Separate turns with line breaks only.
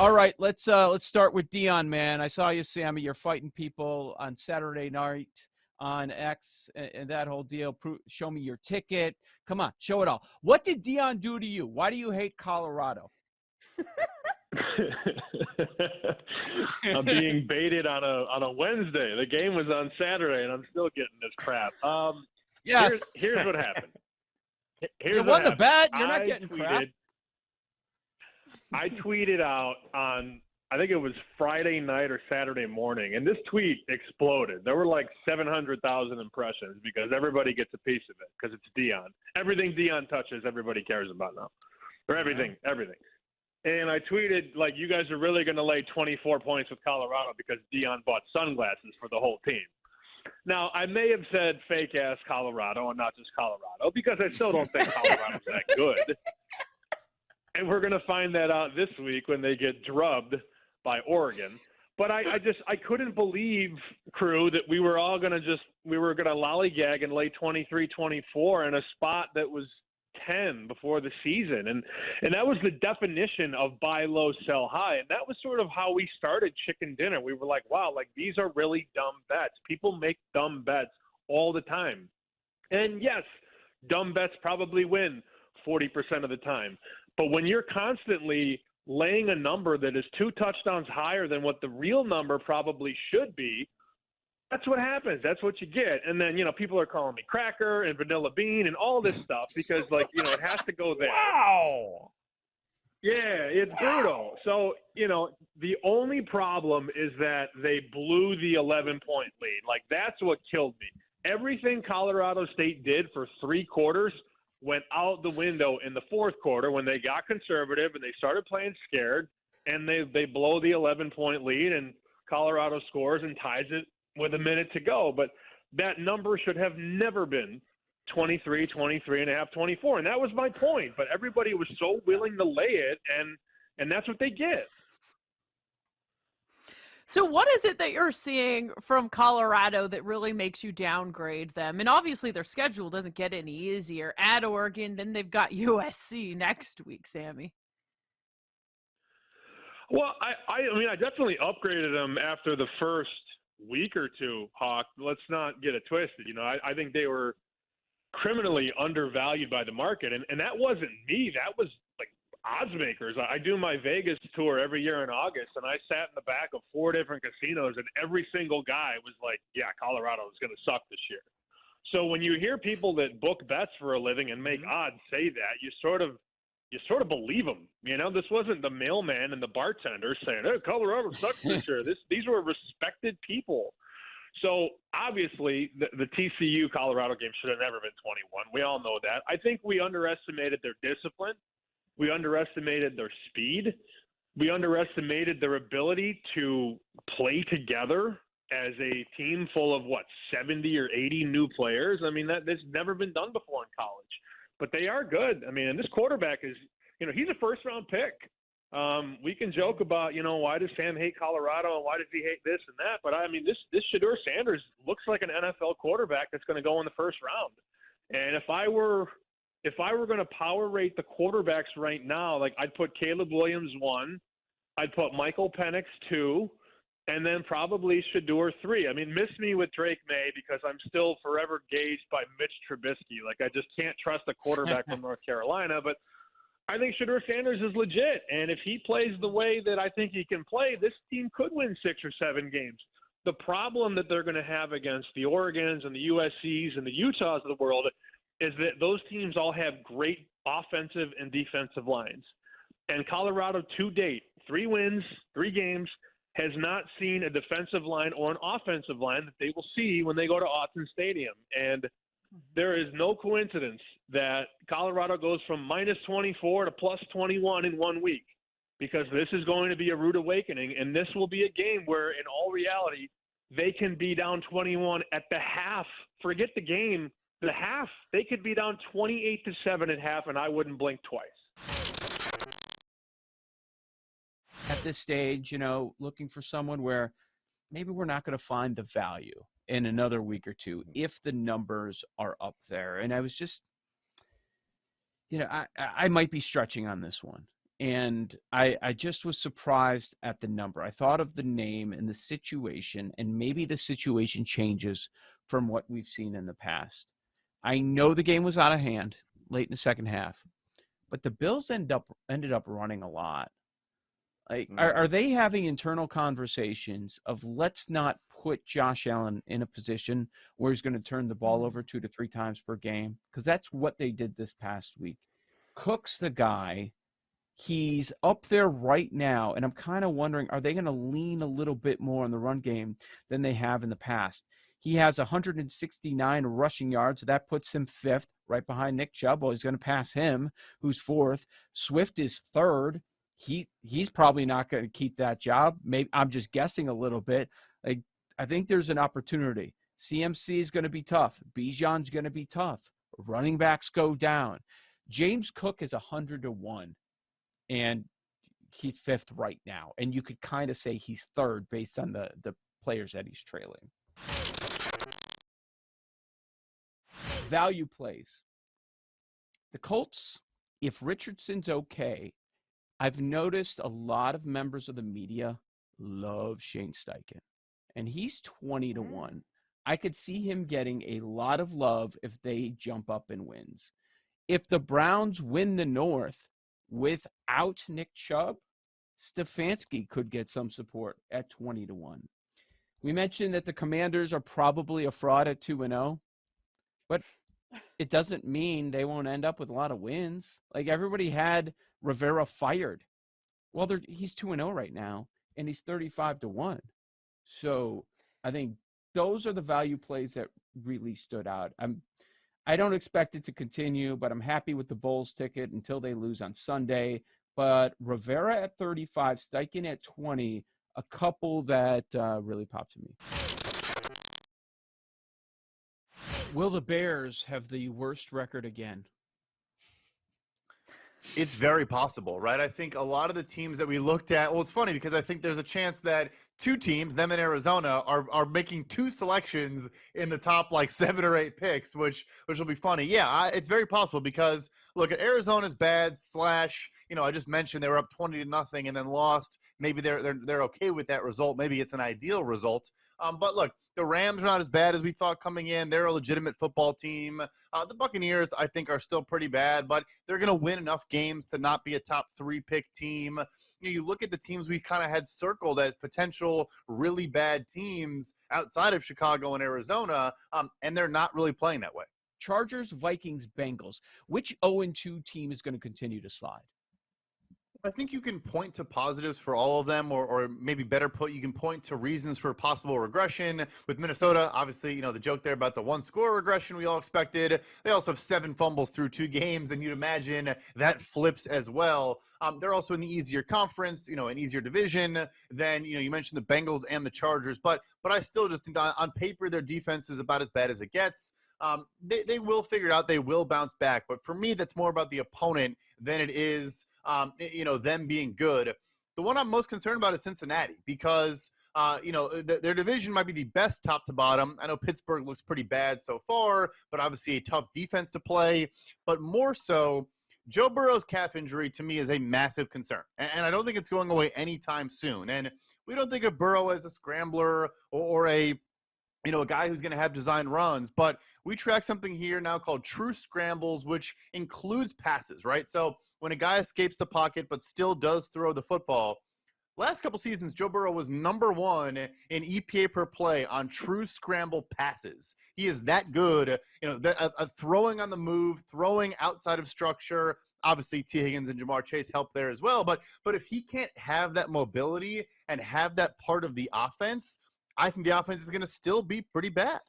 All right, let's start with Dion, man. I saw you, Sammy. You're fighting people on Saturday night on X and that whole deal. Show me your ticket. Come on, show it all. What did Dion do to you? Why do you hate Colorado?
I'm being baited on a Wednesday. The game was on Saturday, and I'm still getting this crap.
Yes.
Here's what happened.
You won the bet. You're not getting crap.
I tweeted out on, I think it was Friday night or Saturday morning, and this tweet exploded. There were like 700,000 impressions because everybody gets a piece of it because it's Dion. Everything Dion touches, everybody cares about now. Or everything. And I tweeted, like, you guys are really going to lay 24 points with Colorado because Dion bought sunglasses for the whole team. Now, I may have said fake-ass Colorado and not just Colorado because I still don't think Colorado's that good. And we're going to find that out this week when they get drubbed by Oregon. But I couldn't believe, crew, that we were all going to lollygag and lay 23-24 in a spot that was 10 before the season. And that was the definition of buy low, sell high. And that was sort of how we started Chicken Dinner. We were like, wow, like these are really dumb bets. People make dumb bets all the time. And yes, dumb bets probably win 40% of the time. But when you're constantly laying a number that is 2 touchdowns higher than what the real number probably should be, that's what happens. That's what you get. And then, people are calling me cracker and vanilla bean and all this stuff because, it has to go there.
Wow.
Yeah, it's brutal. So, the only problem is that they blew the 11-point lead. Like, that's what killed me. Everything Colorado State did for 3 quarters went out the window in the fourth quarter when they got conservative and they started playing scared, and they blow the 11-point lead, and Colorado scores and ties it with a minute to go. But that number should have never been 23, 23.5, 24. And that was my point. But everybody was so willing to lay it, and that's what they get.
So what is it that you're seeing from Colorado that really makes you downgrade them? And obviously their schedule doesn't get any easier. At Oregon, then they've got USC next week, Sammy.
Well, I definitely upgraded them after the first week or two, Hawk. Let's not get it twisted. I think they were criminally undervalued by the market. And that wasn't me. That was like odds makers. I do my Vegas tour every year in August, and I sat in the back of 4 different casinos, and every single guy was like, yeah, Colorado is going to suck this year. So when you hear people that book bets for a living and make odds say that, you sort of believe them. This wasn't the mailman and the bartender saying, hey, Colorado sucks this year. These were respected people. So obviously the TCU Colorado game should have never been 21. We all know that. I think we underestimated their discipline. We underestimated their speed. We underestimated their ability to play together as a team full of 70 or 80 new players. I mean, that's never been done before in college. But they are good. I mean, and this quarterback is, he's a first-round pick. We can joke about, why does Sam hate Colorado and why does he hate this and that? But, I mean, this Shedeur Sanders looks like an NFL quarterback that's going to go in the first round. And if I were going to power rate the quarterbacks right now, like I'd put Caleb Williams 1, I'd put Michael Penix 2, and then probably Shedeur 3. I mean, miss me with Drake May because I'm still forever gauged by Mitch Trubisky. Like, I just can't trust a quarterback from North Carolina. But I think Shedeur Sanders is legit. And if he plays the way that I think he can play, this team could win 6 or 7 games. The problem that they're going to have against the Oregons and the USCs and the Utahs of the world is that those teams all have great offensive and defensive lines. And Colorado to date, 3 wins, 3 games, has not seen a defensive line or an offensive line that they will see when they go to Autzen Stadium. And there is no coincidence that Colorado goes from minus 24 to plus 21 in 1 week, because this is going to be a rude awakening. And this will be a game where, in all reality, they can be down 21 at the half. Forget the game, the half. They could be down 28-7 at half, and I wouldn't blink twice.
At this stage, looking for someone where maybe we're not going to find the value in another week or two if the numbers are up there. And I was just, I might be stretching on this one. And I just was surprised at the number. I thought of the name and the situation, and maybe the situation changes from what we've seen in the past. I know the game was out of hand late in the second half, but the Bills ended up running a lot. Like, are they having internal conversations of let's not put Josh Allen in a position where he's going to turn the ball over 2 to 3 times per game? Because that's what they did this past week. Cook's the guy. He's up there right now, and I'm kind of wondering, are they going to lean a little bit more on the run game than they have in the past? He has 169 rushing yards. That puts him 5th, right behind Nick Chubb. Well, he's going to pass him, who's 4th. Swift is 3rd. He's probably not going to keep that job. Maybe I'm just guessing a little bit. Like, I think there's an opportunity. CMC is going to be tough. Bijan's going to be tough. Running backs go down. James Cook is 100-1. And he's 5th right now. And you could kind of say he's 3rd based on the players that he's trailing. Value plays. The Colts, if Richardson's okay, I've noticed a lot of members of the media love Shane Steichen. And he's 20-1. I could see him getting a lot of love if they jump up in wins. If the Browns win the North, without Nick Chubb, Stefanski could get some support at 20-1. We mentioned that the Commanders are probably a fraud at 2-0, but it doesn't mean they won't end up with a lot of wins. Like, everybody had Rivera fired. Well, he's 2-0 right now, and he's 35-1. So I think those are the value plays that really stood out. I don't expect it to continue, but I'm happy with the Bulls ticket until they lose on Sunday. But Rivera at 35, Steichen at 20, a couple that really popped to me. Will the Bears have the worst record again?
It's very possible, right? I think a lot of the teams that we looked at, well, it's funny because I think there's a chance that 2 teams, them in Arizona, are making 2 selections in the top like 7 or 8 picks, which will be funny. Yeah, it's very possible because look, Arizona's bad / I just mentioned they were up 20-0 and then lost. Maybe they're okay with that result. Maybe it's an ideal result. But look, the Rams are not as bad as we thought coming in. They're a legitimate football team. The Buccaneers, I think, are still pretty bad, but they're going to win enough games to not be a top 3 pick team. You look at the teams we kind of had circled as potential really bad teams outside of Chicago and Arizona, and they're not really playing that way.
Chargers, Vikings, Bengals. Which 0-2 team is going to continue to slide?
I think you can point to positives for all of them, or maybe better put, you can point to reasons for possible regression. With Minnesota, obviously, the joke there about the 1-score regression we all expected. They also have 7 fumbles through 2 games, and you'd imagine that flips as well. They're also in the easier conference, an easier division than, you mentioned the Bengals and the Chargers. But I still just think on paper, their defense is about as bad as it gets. They will figure it out. They will bounce back. But for me, that's more about the opponent than it is them being good. The one I'm most concerned about is Cincinnati because, their division might be the best top to bottom. I know Pittsburgh looks pretty bad so far, but obviously a tough defense to play. But more so, Joe Burrow's calf injury to me is a massive concern. And I don't think it's going away anytime soon. And we don't think of Burrow as a scrambler or a guy who's going to have design runs, but we track something here now called true scrambles, which includes passes, right? So when a guy escapes the pocket but still does throw the football, last couple seasons, Joe Burrow was number 1 in EPA per play on true scramble passes. He is that good, throwing on the move, throwing outside of structure. Obviously, T. Higgins and Jamar Chase help there as well. But if he can't have that mobility and have that part of the offense, I think the offense is going to still be pretty bad.